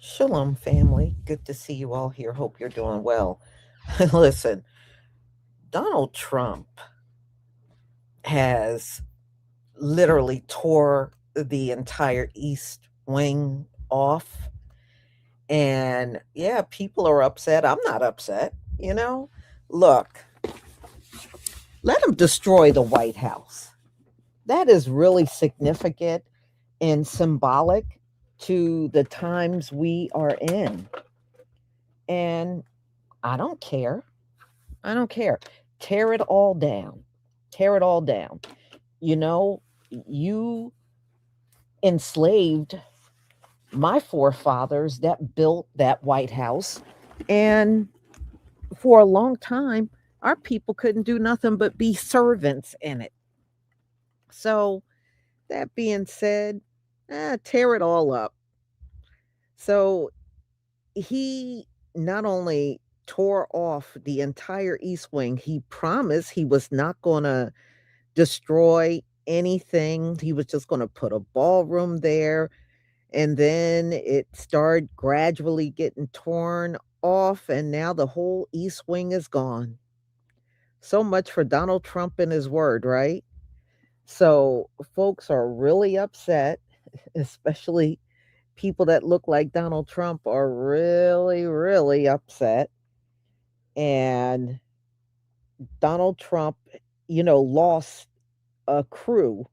Shalom, family. Good to see you all here. Hope you're doing well. Listen, Donald Trump has literally tore the entire East Wing off. And yeah, people are upset. I'm not upset. Look, let him destroy the White House. That is really significant and symbolic to the times we are in. And I don't care. I don't care. Tear it all down. Tear it all down. You know, you enslaved my forefathers that built that White House. And for a long time, our people couldn't do nothing but be servants in it. So, that being said, tear it all up. So, he not only tore off the entire East Wing, he promised he was not going to destroy anything. He was just going to put a ballroom there. And then it started gradually getting torn off. And now the whole East Wing is gone. So much for Donald Trump and his word, right? So folks are really upset, especially people that look like Donald Trump are really, really upset. And Donald Trump, lost a crew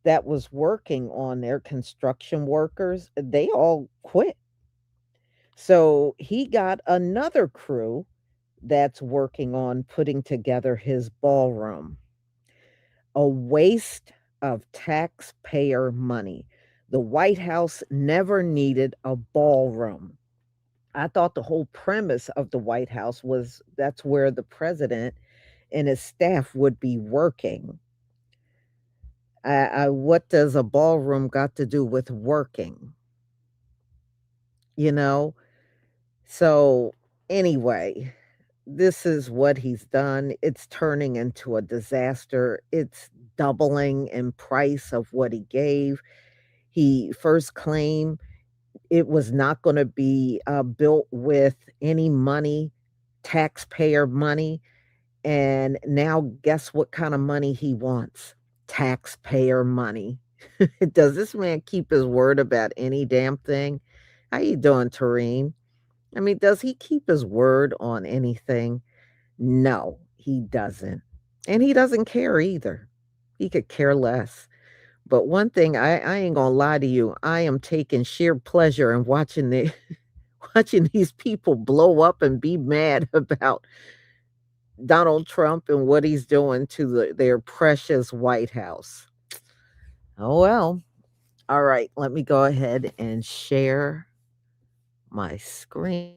that was working on their construction workers, they all quit. So he got another crew that's working on putting together his ballroom. A waste of taxpayer money. The White House never needed a ballroom. I thought the whole premise of the White House was that's where the president and his staff would be working. What does a ballroom got to do with working? You know? So, anyway, this is what he's done. It's turning into a disaster. It's doubling in price of what he gave. He first claimed it was not going to be built with any money, taxpayer money. And now, guess what kind of money he wants? Taxpayer money. Does this man keep his word about any damn thing? How you doing, Tareen? I mean, does he keep his word on anything? No, he doesn't. And he doesn't care either. He could care less. But one thing I ain't gonna lie to you, I am taking sheer pleasure in watching watching these people blow up and be mad about Donald Trump and what he's doing to their precious White House. Oh well. All right, let me go ahead and share my screen.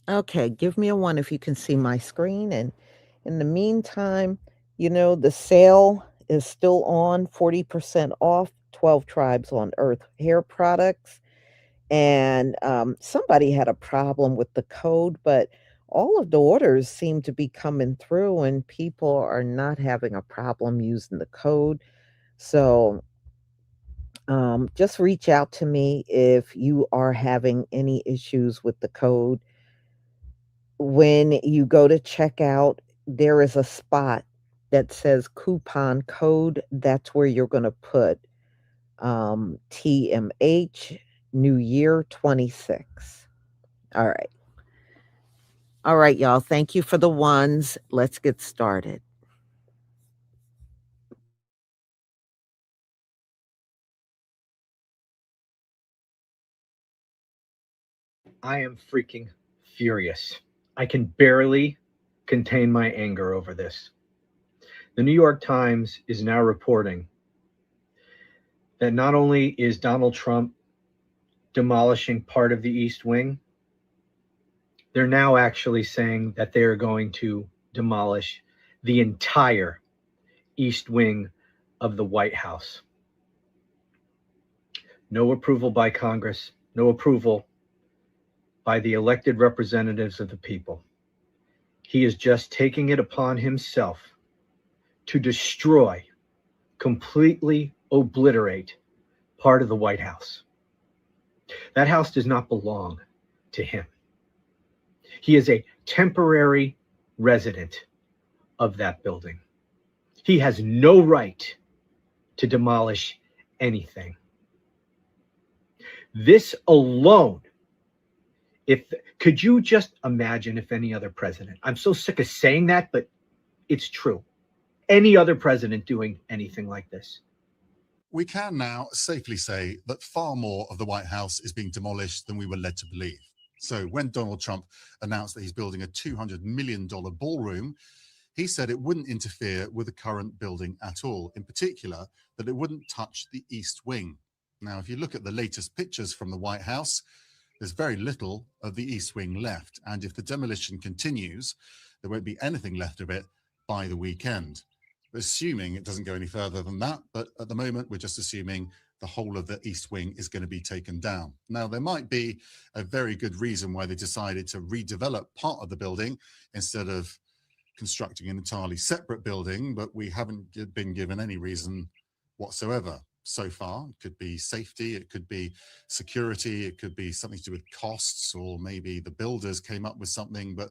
Okay, give me a one if you can see my screen. And in the meantime, the sale is still on 40% off 12 Tribes on Earth hair products. And somebody had a problem with the code, but all of the orders seem to be coming through, and people are not having a problem using the code. So just reach out to me if you are having any issues with the code. When you go to checkout, there is a spot that says coupon code. That's where you're going to put TMH New Year 26. All right. All right, y'all. Thank you for the ones. Let's get started. I am freaking furious. I can barely contain my anger over this. The New York Times is now reporting that not only is Donald Trump demolishing part of the East Wing, They're now actually saying that they are going to demolish the entire east wing of the White House. No approval by Congress, no approval by the elected representatives of the people. He is just taking it upon himself to destroy, completely obliterate part of the White House. That house does not belong to him. He is a temporary resident of that building. He has no right to demolish anything. This alone, could you just imagine if any other president, I'm so sick of saying that, but it's true, any other president doing anything like this? We can now safely say that far more of the White House is being demolished than we were led to believe. So when Donald Trump announced that he's building a $200 million ballroom, he said it wouldn't interfere with the current building at all, in particular, that it wouldn't touch the East Wing. Now, if you look at the latest pictures from the White House, there's very little of the East Wing left. And if the demolition continues, there won't be anything left of it by the weekend. Assuming it doesn't go any further than that, but at the moment, we're just assuming the whole of the East Wing is going to be taken down. Now, there might be a very good reason why they decided to redevelop part of the building instead of constructing an entirely separate building, but we haven't been given any reason whatsoever so far. It could be safety, it could be security, it could be something to do with costs, or maybe the builders came up with something. But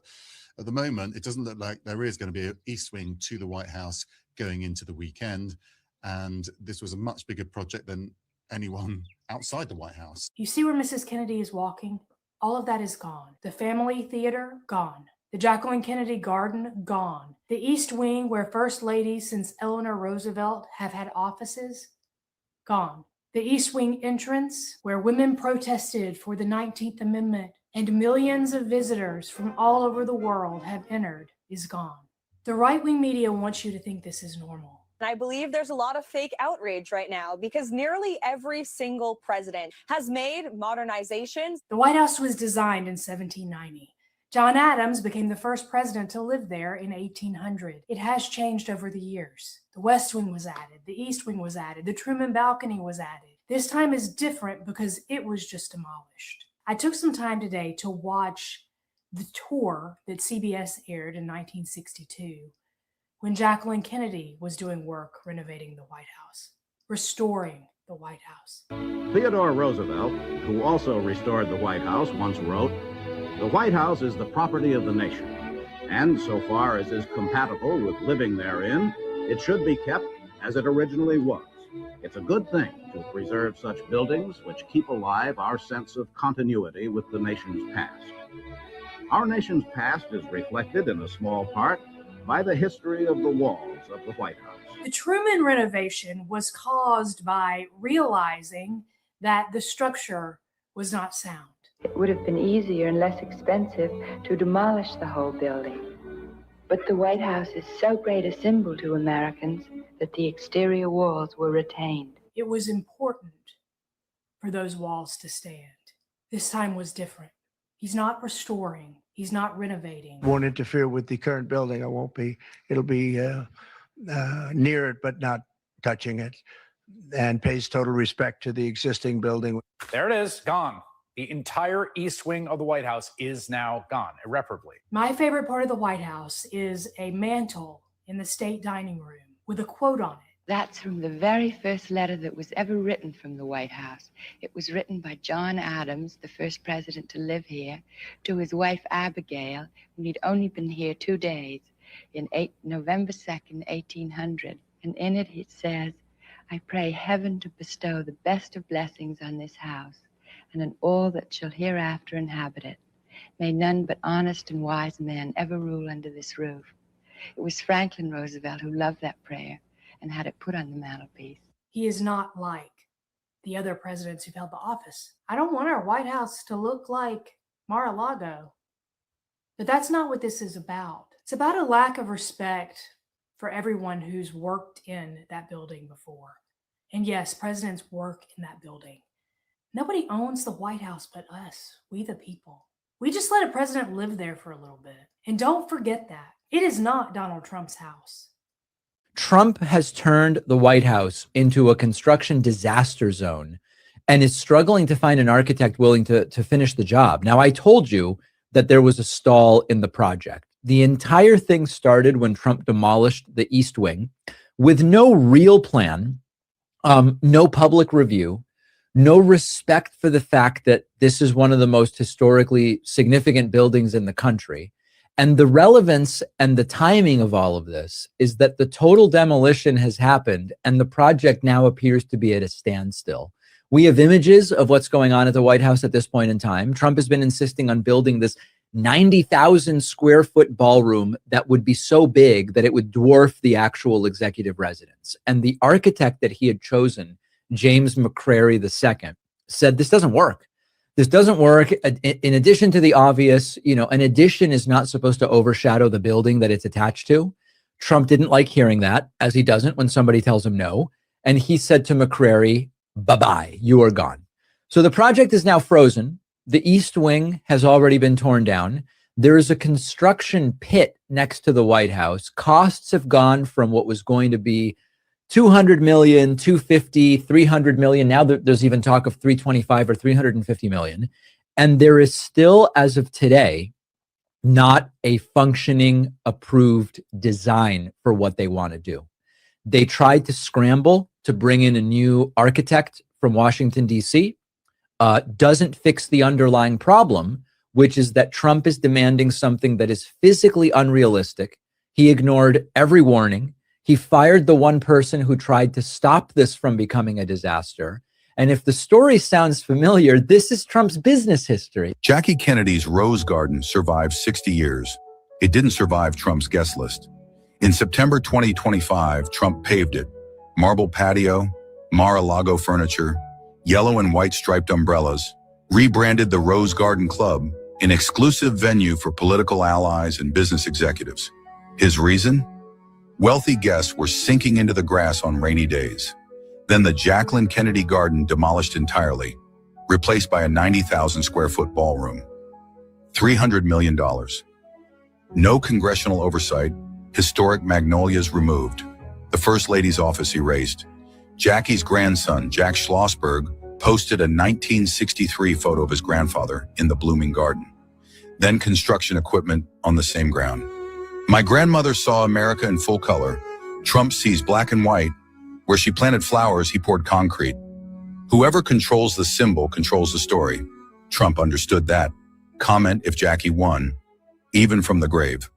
at the moment, it doesn't look like there is going to be an East Wing to the White House going into the weekend. And this was a much bigger project than anyone outside the White House. You see where Mrs. Kennedy is walking? All of that is gone. The family theater, gone. The Jacqueline Kennedy Garden, gone. The East Wing, where First Ladies since Eleanor Roosevelt have had offices, gone. The East Wing entrance, where women protested for the 19th Amendment and millions of visitors from all over the world have entered, is gone. The right-wing media wants you to think this is normal. And I believe there's a lot of fake outrage right now because nearly every single president has made modernizations. The White House was designed in 1790. John Adams became the first president to live there in 1800. It has changed over the years. The West Wing was added, the East Wing was added, the Truman balcony was added. This time is different because it was just demolished. I took some time today to watch the tour that CBS aired in 1962 when Jacqueline Kennedy was doing work renovating the White House, restoring the White House. Theodore Roosevelt, who also restored the White House, once wrote, "The White House is the property of the nation, and so far as is compatible with living therein, it should be kept as it originally was. It's a good thing to preserve such buildings which keep alive our sense of continuity with the nation's past. Our nation's past is reflected in a small part by the history of the walls of the White House." The Truman renovation was caused by realizing that the structure was not sound. It would have been easier and less expensive to demolish the whole building. But the White House is so great a symbol to Americans that the exterior walls were retained. It was important for those walls to stand. This time was different. He's not restoring. He's not renovating. Won't interfere with the current building. It'll be near it, but not touching it, and pays total respect to the existing building. There it is, gone. The entire East Wing of the White House is now gone, irreparably. My favorite part of the White House is a mantle in the state dining room with a quote on it. That's from the very first letter that was ever written from the White House. It was written by John Adams, the first president to live here, to his wife Abigail, when he'd only been here 2 days, in November 2nd, 1800. And in it says, "I pray heaven to bestow the best of blessings on this house and on all that shall hereafter inhabit it. May none but honest and wise men ever rule under this roof." It was Franklin Roosevelt who loved that prayer and had it put on the mantelpiece. He is not like the other presidents who've held the office. I don't want our White House to look like Mar-a-Lago. But that's not what this is about. It's about a lack of respect for everyone who's worked in that building before. And yes, presidents work in that building. Nobody owns the White House but us, we the people. We just let a president live there for a little bit. And don't forget that. It is not Donald Trump's house. Trump has turned the White House into a construction disaster zone and is struggling to find an architect willing to finish the job. Now, I told you that there was a stall in the project. The entire thing started when Trump demolished the East Wing with no real plan, no public review, no respect for the fact that this is one of the most historically significant buildings in the country. And the relevance and the timing of all of this is that the total demolition has happened and the project now appears to be at a standstill. We have images of what's going on at the White House at this point in time. Trump has been insisting on building this 90,000 square foot ballroom that would be so big that it would dwarf the actual executive residence. And the architect that he had chosen, James McCrary II, said, this doesn't work. This doesn't work. In addition to the obvious, an addition is not supposed to overshadow the building that it's attached to. Trump didn't like hearing that, as he doesn't when somebody tells him no. And he said to McCrary, bye-bye, you are gone. So the project is now frozen. The East Wing has already been torn down. There is a construction pit next to the White House. Costs have gone from what was going to be 200 million, 250, 300 million. Now there's even talk of 325 or 350 million. And there is still, as of today, not a functioning, approved design for what they want to do. They tried to scramble to bring in a new architect from Washington, D.C. Doesn't fix the underlying problem, which is that Trump is demanding something that is physically unrealistic. He ignored every warning. He fired the one person who tried to stop this from becoming a disaster. And if the story sounds familiar, this is Trump's business history. Jackie Kennedy's Rose Garden survived 60 years. It didn't survive Trump's guest list. In September 2025, Trump paved it. Marble patio, Mar-a-Lago furniture, yellow and white striped umbrellas, rebranded the Rose Garden Club, an exclusive venue for political allies and business executives. His reason? Wealthy guests were sinking into the grass on rainy days. Then the Jacqueline Kennedy Garden demolished entirely, replaced by a 90,000 square foot ballroom. $300 million. No congressional oversight, historic magnolias removed, the First Lady's office erased. Jackie's grandson, Jack Schlossberg, posted a 1963 photo of his grandfather in the blooming garden. Then construction equipment on the same ground. My grandmother saw America in full color. Trump sees black and white. Where she planted flowers, he poured concrete. Whoever controls the symbol controls the story. Trump understood that. Comment if Jackie won, even from the grave.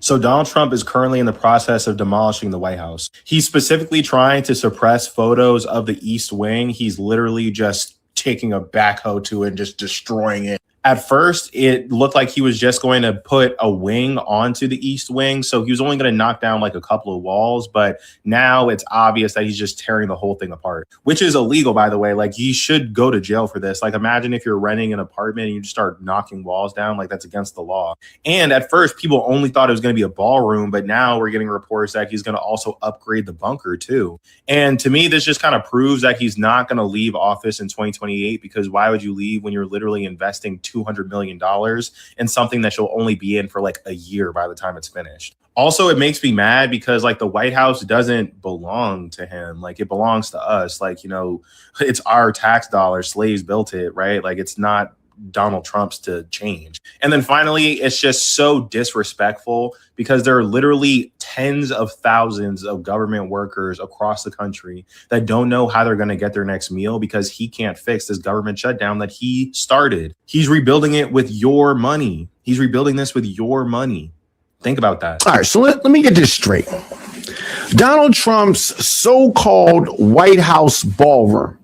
So Donald Trump is currently in the process of demolishing the White House. He's specifically trying to suppress photos of the East Wing. He's literally just taking a backhoe to it and just destroying it. At first, it looked like he was just going to put a wing onto the East Wing. So he was only going to knock down like a couple of walls. But now it's obvious that he's just tearing the whole thing apart, which is illegal, by the way. Like, he should go to jail for this. Like, imagine if you're renting an apartment and you just start knocking walls down. Like, that's against the law. And at first, people only thought it was going to be a ballroom. But now we're getting reports that he's going to also upgrade the bunker, too. And to me, this just kind of proves that he's not going to leave office in 2028, because why would you leave when you're literally investing $200 million in something that you'll only be in for like a year by the time it's finished? Also, it makes me mad because like the White House doesn't belong to him. Like, it belongs to us. Like, it's our tax dollars. Slaves built it, right? Like, it's not Donald Trump's to change. And then finally, it's just so disrespectful because there are literally tens of thousands of government workers across the country that don't know how they're going to get their next meal because he can't fix this government shutdown that he started. He's rebuilding it with your money. He's rebuilding this with your money. Think about that. All right, so let me get this straight. Donald Trump's so-called White House ballroom,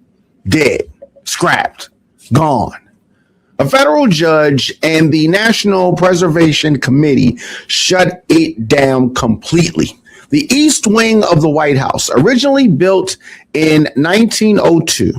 dead, scrapped, gone. A federal judge and the National Preservation Committee shut it down completely. The East Wing of the White House, originally built in 1902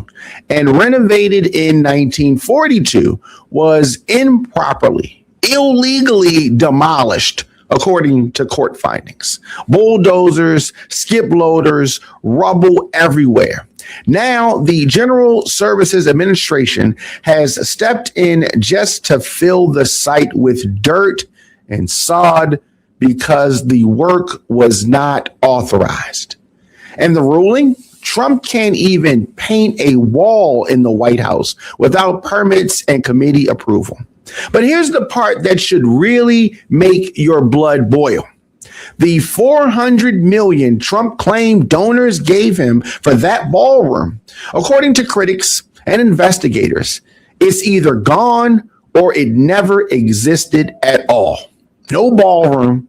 and renovated in 1942, was improperly, illegally demolished, according to court findings. Bulldozers, skip loaders, rubble everywhere. Now, the General Services Administration has stepped in just to fill the site with dirt and sod because the work was not authorized. And the ruling? Trump can't even paint a wall in the White House without permits and committee approval. But here's the part that should really make your blood boil. The $400 million Trump claimed donors gave him for that ballroom, according to critics and investigators, is either gone or it never existed at all. No ballroom,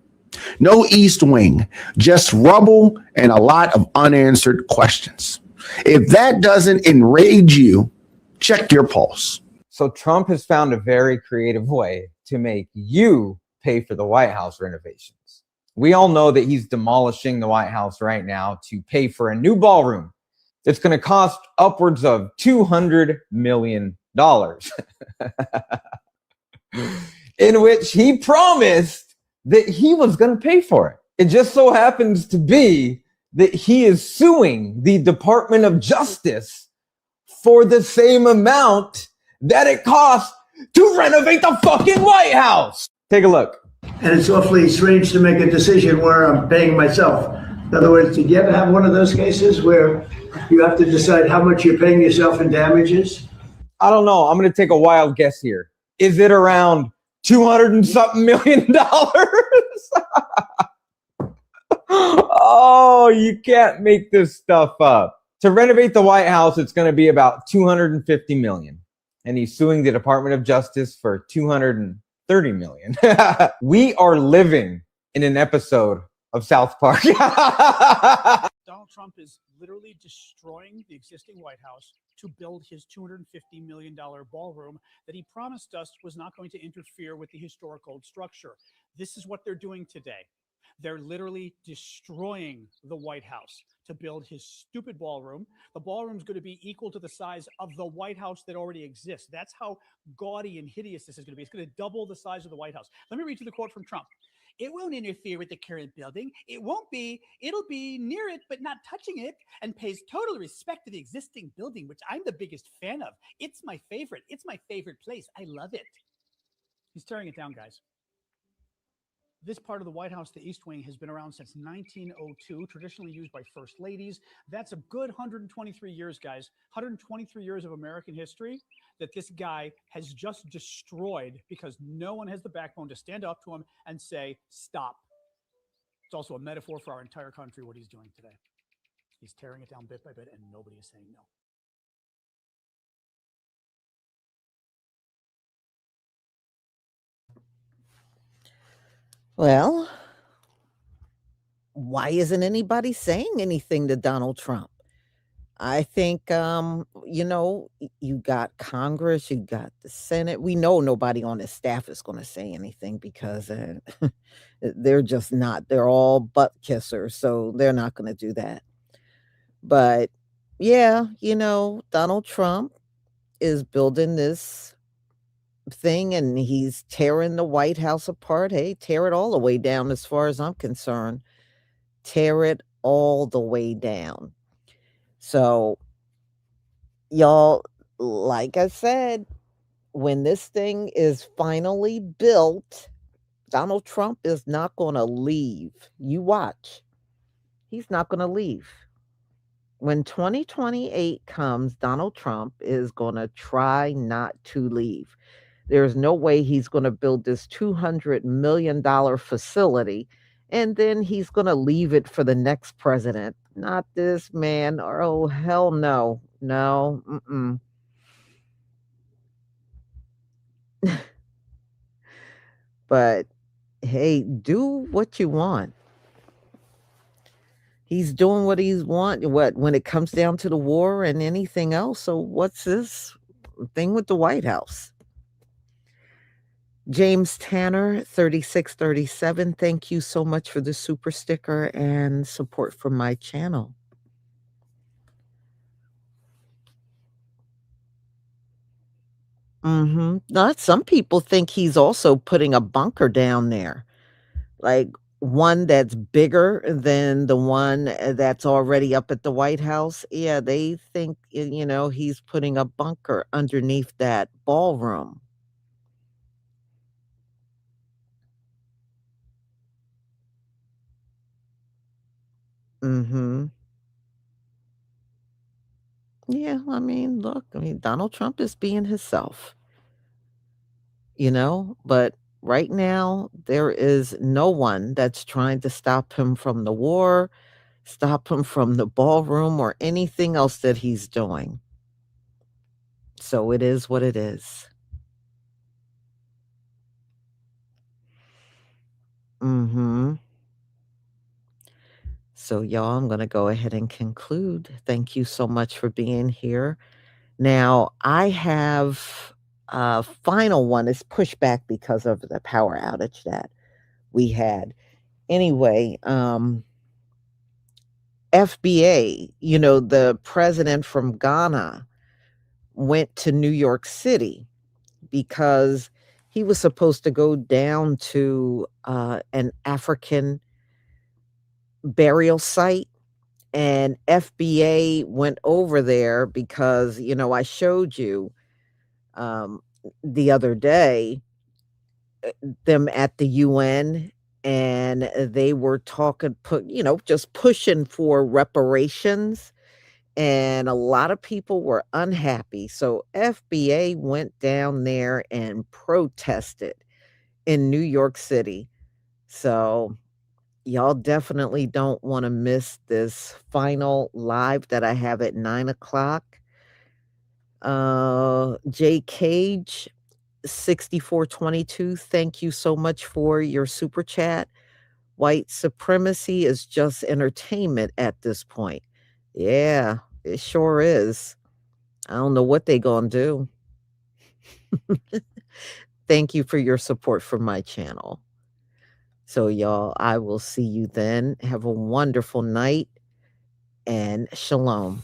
no East Wing, just rubble and a lot of unanswered questions. If that doesn't enrage you, check your pulse. So Trump has found a very creative way to make you pay for the White House renovations. We all know that he's demolishing the White House right now to pay for a new ballroom. It's going to cost upwards of $200 million, in which he promised that he was going to pay for it. It just so happens to be that he is suing the Department of Justice for the same amount that it costs to renovate the fucking White House. Take a look. And it's awfully strange to make a decision where I'm paying myself. In other words, did you ever have one of those cases where you have to decide how much you're paying yourself in damages? I don't know. I'm going to take a wild guess here. Is it around 200 and something million dollars? Oh, you can't make this stuff up. To renovate the White House, it's going to be about 250 million. And he's suing the Department of Justice for 230 million. We are living in an episode of South Park. Donald Trump is literally destroying the existing White House to build his $250 million ballroom that he promised us was not going to interfere with the historic old structure. This is what they're doing today. They're literally destroying the White House to build his stupid ballroom. The ballroom's going to be equal to the size of the White House that already exists. That's how gaudy and hideous this is going to be. It's going to double the size of the White House. Let me read you the quote from Trump. It won't interfere with the current building. It'll be near it, but not touching it, and pays total respect to the existing building, which I'm the biggest fan of. It's my favorite. It's my favorite place. I love it. He's tearing it down, guys. This part of the White House, the East Wing, has been around since 1902, traditionally used by first ladies. That's a good 123 years, guys. 123 years of American history that this guy has just destroyed because no one has the backbone to stand up to him and say, stop. It's also a metaphor for our entire country, what he's doing today. He's tearing it down bit by bit, and nobody is saying no. Well, why isn't anybody saying anything to Donald Trump? I think, you got Congress, you got the Senate. We know nobody on his staff is going to say anything because they're just not. They're all butt kissers, so they're not going to do that. But yeah, Donald Trump is building this thing and he's tearing the White House apart. Hey, tear it all the way down as far as I'm concerned. Tear it all the way down. So, y'all, like I said, when this thing is finally built, Donald Trump is not going to leave. You watch. He's not going to leave. When 2028 comes, Donald Trump is going to try not to leave. There's no way he's going to build this $200 million facility and then he's going to leave it for the next president. Not this man. Oh, hell no. No. But hey, do what you want. He's doing what he's when it comes down to the war and anything else. So what's this thing with the White House? James Tanner, 3637. Thank you so much for the super sticker and support for my channel. Not some people think he's also putting a bunker down there. Like, one that's bigger than the one that's already up at the White House. Yeah, they think, he's putting a bunker underneath that ballroom. Mm-hmm. Yeah, I mean, look, Donald Trump is being himself, but right now there is no one that's trying to stop him from the war, stop him from the ballroom, or anything else that he's doing. So it is what it is. Mm-hmm. So, y'all, I'm going to go ahead and conclude. Thank you so much for being here. Now, I have a final one is pushed back because of the power outage that we had. Anyway, FBA, the president from Ghana went to New York City because he was supposed to go down to an African burial site. And FBA went over there because, I showed you the other day them at the UN, and they were talking, just pushing for reparations. And a lot of people were unhappy. So FBA went down there and protested in New York City. So y'all definitely don't want to miss this final live that I have at 9:00. J Cage 6422, thank you so much for your super chat. White supremacy is just entertainment at this point. Yeah, it sure is. I don't know what they gonna do. Thank you for your support for my channel. So, y'all, I will see you then. Have a wonderful night and shalom.